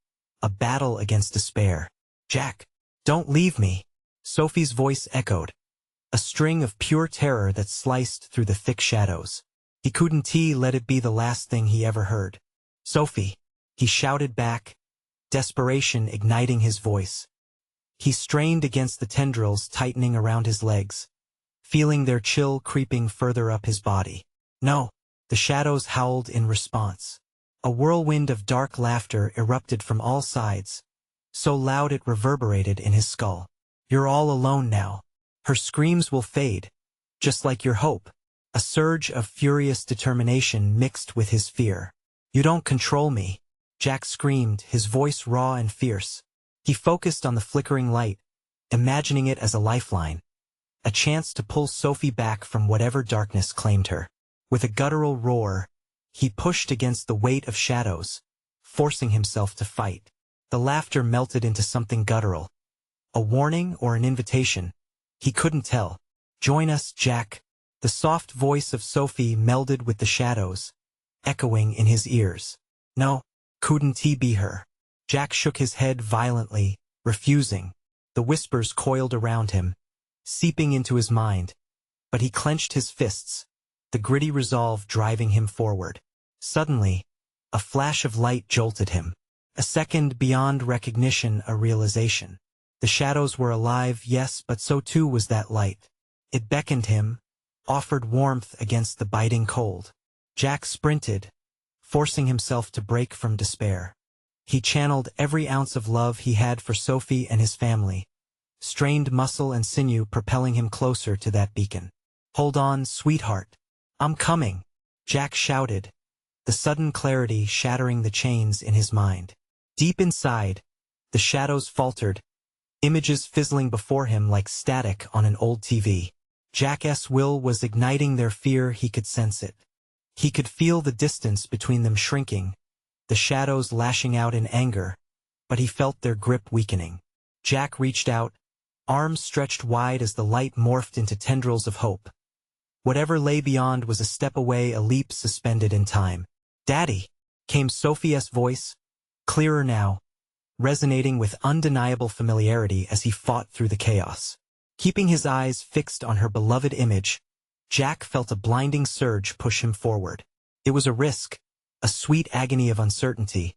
a battle against despair. "Jack, don't leave me," Sophie's voice echoed, a string of pure terror that sliced through the thick shadows. He couldn't let it be the last thing he ever heard. "Sophie," he shouted back, desperation igniting his voice. He strained against the tendrils tightening around his legs, feeling their chill creeping further up his body. "No," the shadows howled in response. A whirlwind of dark laughter erupted from all sides, so loud it reverberated in his skull. "You're all alone now. Her screams will fade, just like your hope." A surge of furious determination mixed with his fear. "You don't control me," Jack screamed, his voice raw and fierce. He focused on the flickering light, imagining it as a lifeline, a chance to pull Sophie back from whatever darkness claimed her. With a guttural roar, he pushed against the weight of shadows, forcing himself to fight. The laughter melted into something guttural, a warning or an invitation. He couldn't tell. "Join us, Jack." The soft voice of Sophie melded with the shadows, echoing in his ears. No, couldn't he be her? Jack shook his head violently, refusing. The whispers coiled around him, seeping into his mind, but he clenched his fists, the gritty resolve driving him forward. Suddenly, a flash of light jolted him. A second beyond recognition, a realization. The shadows were alive, yes, but so too was that light. It beckoned him, offered warmth against the biting cold. Jack sprinted, forcing himself to break from despair. He channeled every ounce of love he had for Sophie and his family, strained muscle and sinew propelling him closer to that beacon. "Hold on, sweetheart. I'm coming," Jack shouted, the sudden clarity shattering the chains in his mind. Deep inside, the shadows faltered, images fizzling before him like static on an old TV. Jack's will was igniting their fear. He could sense it. He could feel the distance between them shrinking, the shadows lashing out in anger, but he felt their grip weakening. Jack reached out, arms stretched wide as the light morphed into tendrils of hope. Whatever lay beyond was a step away, a leap suspended in time. "Daddy," came Sophie's voice, clearer now, resonating with undeniable familiarity as he fought through the chaos. Keeping his eyes fixed on her beloved image, Jack felt a blinding surge push him forward. It was a risk, a sweet agony of uncertainty.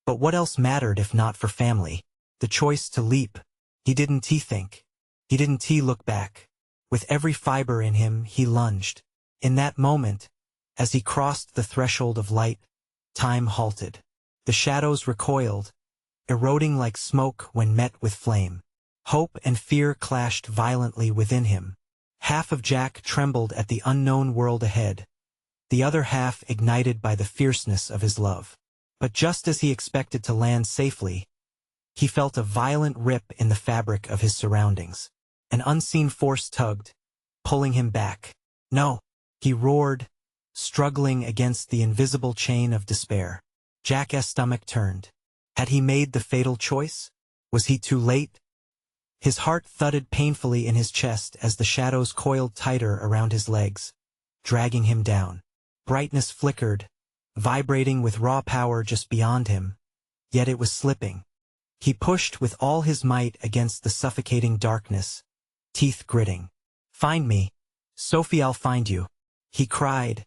But what else mattered if not for family? The choice to leap. He didn't think. He didn't look back. With every fiber in him, he lunged. In that moment, as he crossed the threshold of light, time halted. The shadows recoiled, eroding like smoke when met with flame. Hope and fear clashed violently within him. Half of Jack trembled at the unknown world ahead, the other half ignited by the fierceness of his love. But just as he expected to land safely, he felt a violent rip in the fabric of his surroundings. An unseen force tugged, pulling him back. "No!" he roared, struggling against the invisible chain of despair. Jack's stomach turned. Had he made the fatal choice? Was he too late? His heart thudded painfully in his chest as the shadows coiled tighter around his legs, dragging him down. Brightness flickered, vibrating with raw power just beyond him, yet it was slipping. He pushed with all his might against the suffocating darkness, teeth gritting. "Find me, Sophie, I'll find you," he cried,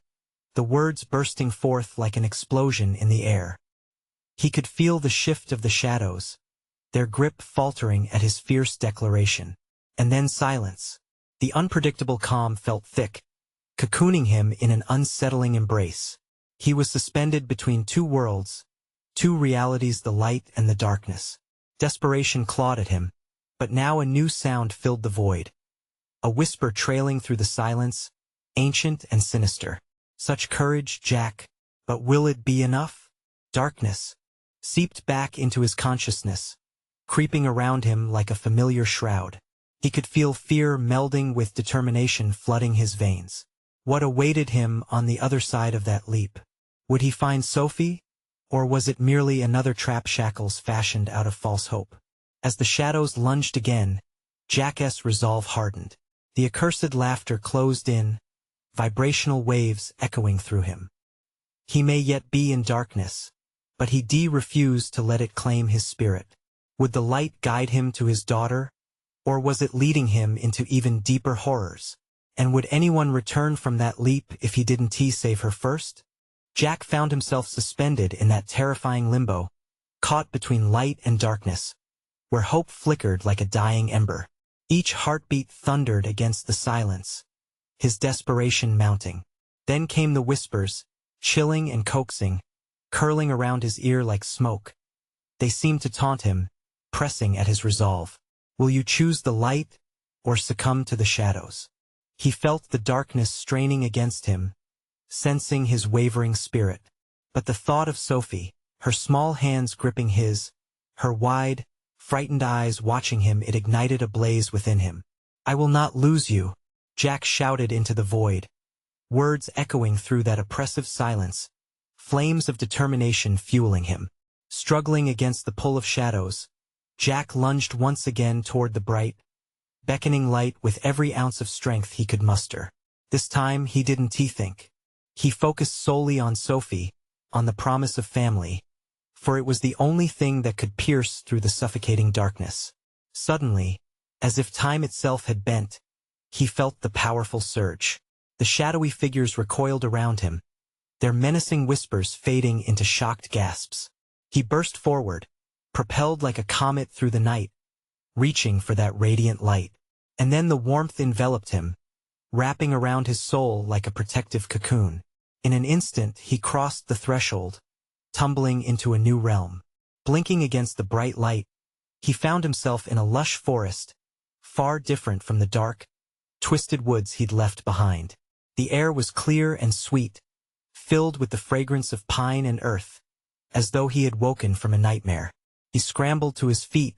the words bursting forth like an explosion in the air. He could feel the shift of the shadows, their grip faltering at his fierce declaration. And then silence. The unpredictable calm felt thick, cocooning him in an unsettling embrace. He was suspended between two worlds, two realities, the light and the darkness. Desperation clawed at him, but now a new sound filled the void. A whisper trailing through the silence, ancient and sinister. "Such courage, Jack, but will it be enough?" Darkness seeped back into his consciousness, creeping around him like a familiar shroud. He could feel fear melding with determination flooding his veins. What awaited him on the other side of that leap? Would he find Sophie? Or was it merely another trap, shackles fashioned out of false hope? As the shadows lunged again, Jack's resolve hardened. The accursed laughter closed in, vibrational waves echoing through him. He may yet be in darkness, but he refused to let it claim his spirit. Would the light guide him to his daughter, or was it leading him into even deeper horrors? And would anyone return from that leap if he didn't save her first? Jack found himself suspended in that terrifying limbo, caught between light and darkness, where hope flickered like a dying ember. Each heartbeat thundered against the silence, his desperation mounting. Then came the whispers, chilling and coaxing, curling around his ear like smoke. They seemed to taunt him, pressing at his resolve. Will you choose the light, or succumb to the shadows? He felt the darkness straining against him, sensing his wavering spirit. But the thought of Sophie, her small hands gripping his, her wide, frightened eyes watching him, it ignited a blaze within him. "I will not lose you," Jack shouted into the void, words echoing through that oppressive silence, flames of determination fueling him. Struggling against the pull of shadows, Jack lunged once again toward the bright, beckoning light with every ounce of strength he could muster. This time he didn't think. He focused solely on Sophie, on the promise of family, for it was the only thing that could pierce through the suffocating darkness. Suddenly, as if time itself had bent, he felt the powerful surge. The shadowy figures recoiled around him, their menacing whispers fading into shocked gasps. He burst forward, propelled like a comet through the night, reaching for that radiant light. And then the warmth enveloped him, wrapping around his soul like a protective cocoon. In an instant he crossed the threshold, tumbling into a new realm. Blinking against the bright light, he found himself in a lush forest, far different from the dark, twisted woods he'd left behind. The air was clear and sweet, filled with the fragrance of pine and earth, as though he had woken from a nightmare. He scrambled to his feet,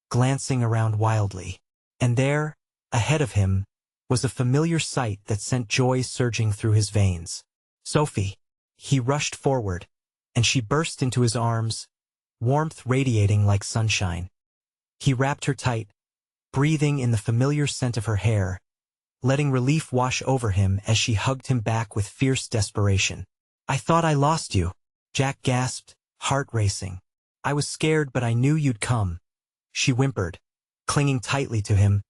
glancing around wildly. And there, ahead of him, was a familiar sight that sent joy surging through his veins. Sophie. He rushed forward, and she burst into his arms, warmth radiating like sunshine. He wrapped her tight, breathing in the familiar scent of her hair, letting relief wash over him as she hugged him back with fierce desperation. "I thought I lost you," Jack gasped, heart racing. "I was scared, but I knew you'd come," she whimpered, clinging tightly to him,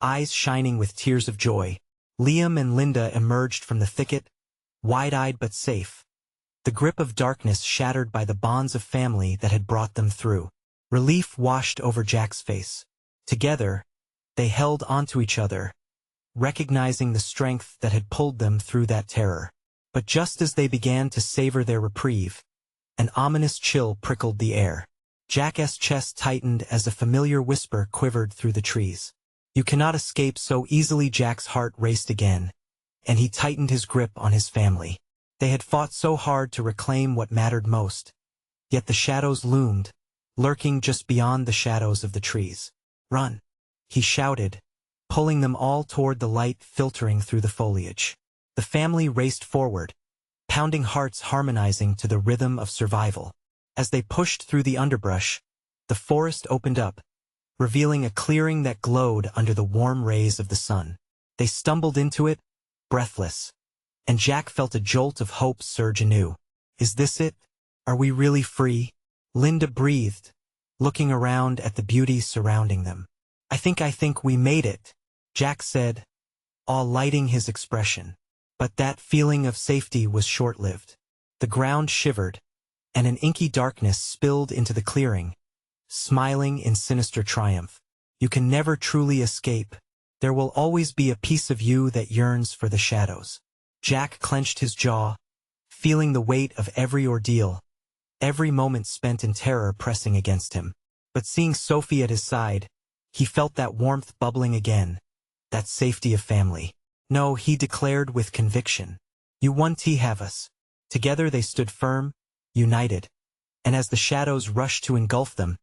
eyes shining with tears of joy. Liam and Linda emerged from the thicket, wide-eyed but safe, the grip of darkness shattered by the bonds of family that had brought them through. Relief washed over Jack's face. Together, they held onto each other, recognizing the strength that had pulled them through that terror. But just as they began to savor their reprieve, an ominous chill prickled the air. Jack's chest tightened as a familiar whisper quivered through the trees. "You cannot escape so easily." Jack's heart raced again, and he tightened his grip on his family. They had fought so hard to reclaim what mattered most, yet the shadows loomed, lurking just beyond the shadows of the trees. "Run!" he shouted, pulling them all toward the light filtering through the foliage. The family raced forward, pounding hearts harmonizing to the rhythm of survival. As they pushed through the underbrush, the forest opened up, revealing a clearing that glowed under the warm rays of the sun. They stumbled into it, breathless, and Jack felt a jolt of hope surge anew. "Is this it? Are we really free?" Linda breathed, looking around at the beauty surrounding them. I think we made it," Jack said, all lighting his expression. But that feeling of safety was short-lived. The ground shivered, and an inky darkness spilled into the clearing, smiling in sinister triumph. "You can never truly escape. There will always be a piece of you that yearns for the shadows." Jack clenched his jaw, feeling the weight of every ordeal, every moment spent in terror pressing against him. But seeing Sophie at his side, he felt that warmth bubbling again, that safety of family. "No," he declared with conviction. "You won't have us." Together they stood firm, united, and as the shadows rushed to engulf them,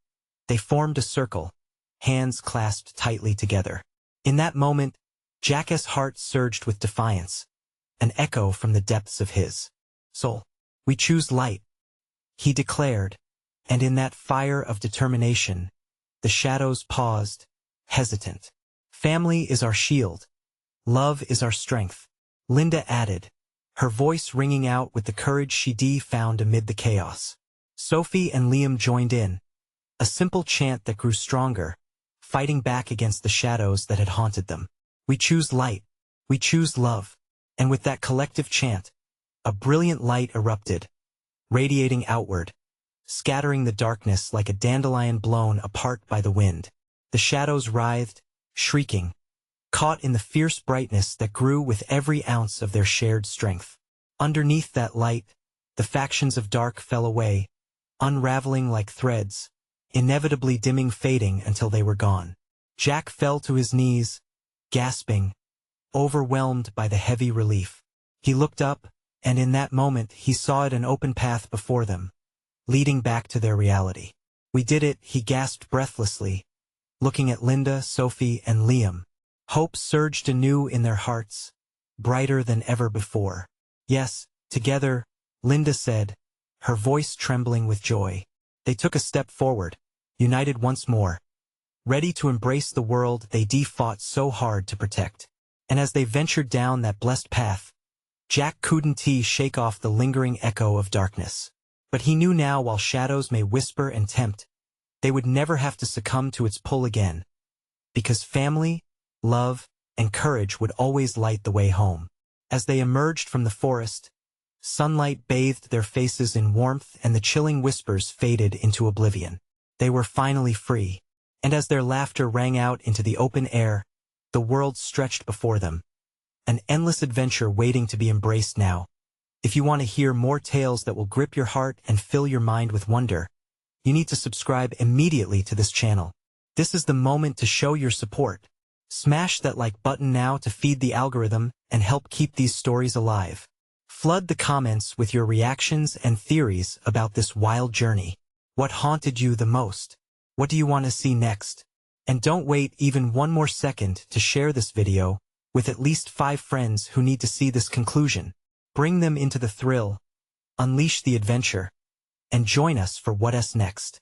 they formed a circle, hands clasped tightly together. In that moment, Jack's heart surged with defiance, an echo from the depths of his soul. "We choose light," he declared, and in that fire of determination, the shadows paused, hesitant. "Family is our shield. Love is our strength," Linda added, her voice ringing out with the courage she'd found amid the chaos. Sophie and Liam joined in, a simple chant that grew stronger, fighting back against the shadows that had haunted them. "We choose light. We choose love." And with that collective chant, a brilliant light erupted, radiating outward, scattering the darkness like a dandelion blown apart by the wind. The shadows writhed, shrieking, caught in the fierce brightness that grew with every ounce of their shared strength. Underneath that light, the factions of dark fell away, unraveling like threads, inevitably fading until they were gone. Jack fell to his knees, gasping, overwhelmed by the heavy relief. He looked up, and in that moment he saw an open path before them, leading back to their reality. "We did it," he gasped breathlessly, looking at Linda, Sophie, and Liam. Hope surged anew in their hearts, brighter than ever before. "Yes, together," Linda said, her voice trembling with joy. They took a step forward, united once more, ready to embrace the world they fought so hard to protect. And as they ventured down that blessed path, Jack couldn't shake off the lingering echo of darkness. But he knew now, while shadows may whisper and tempt, they would never have to succumb to its pull again, because family, love, and courage would always light the way home. As they emerged from the forest, sunlight bathed their faces in warmth and the chilling whispers faded into oblivion. They were finally free, and as their laughter rang out into the open air, the world stretched before them, an endless adventure waiting to be embraced now. If you want to hear more tales that will grip your heart and fill your mind with wonder, you need to subscribe immediately to this channel. This is the moment to show your support. Smash that like button now to feed the algorithm and help keep these stories alive. Flood the comments with your reactions and theories about this wild journey. What haunted you the most? What do you want to see next? And don't wait even one more second to share this video with at least 5 friends who need to see this conclusion. Bring them into the thrill, unleash the adventure, and join us for what's next.